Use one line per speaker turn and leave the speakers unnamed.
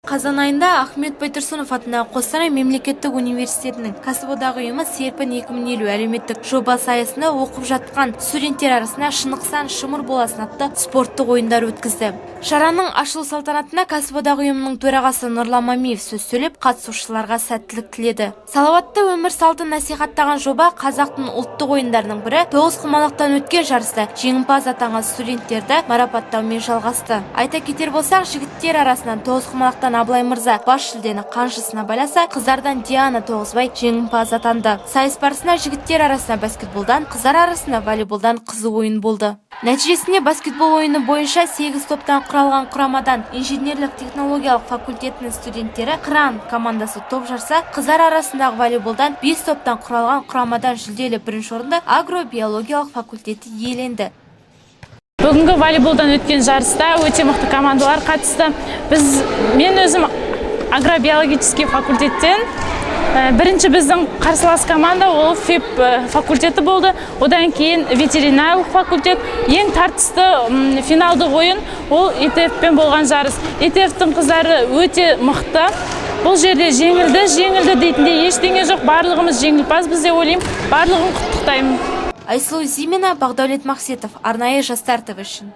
Қазан айында Ахмет Байтұрсынов атындағы Қостанай мемлекеттік университетінің кәсіподағы ұйымы Серпін 2050 әлеуметтік жобасы аясында оқып жатқан студенттер арасында шынықсан шымыр боласын атты спорттық ойындар өткізді. Шараның ашылу салтанатына кәсіподағы ұйымының төрағасы Нұрлан Мамиев сөз сөйлеп, қатысушыларға сәттілік тіледі. Салауатты өмір салтын насихаттаған жоба қазақтың ұлттық ойындарының бірі тоғызқұмалақтан өткен жарыста жеңімпаз атанған студенттерді марапаттаумен жалғасты. Айта кетер болсақ, жігіттер арасынан тоғызқұмалақтан Абылай Мырза бас жүлдені қанжысына байласа, қыздардан Диана Тоғызбай жеңімпаз атанды. Сайыс барысында жігіттер арасында баскетболдан, қыздар арасында волейболдан қызу ойын болды. Нәтижесінде баскетбол ойыны бойынша 8 топтан құралған құрамадан инженерлік технологиялық факультетінің студенттері Кран командасы топ жарса, қыздар арасындағы волейболдан 5 топтан құралған құрамадан жүлделі бірінші орынды агробиологиялық факультеті иеленді.
Бүгінгі волейболдан өткен жарыста өте мықты командалар қатысты. Мен өзім агробиологический факультеттен, бірінші біздің қарсылас команда ол ФИП факультеті болды. Одан кейін ветеринарлық факультет. Ең тартысты финалдық ойын ол ИТФ-пен болған жарыс. ИТФ-тің қыздары өте мықты. Бұл жерде жеңілді дейтінде ештеңе жоқ. Барлығымыз жеңімпаз біз деп ойлаймын. Барлығын құттықтаймын.
Айсұлу Зимина, Бағдаулет Мақсетов, арнайы жастар ТВ үшін.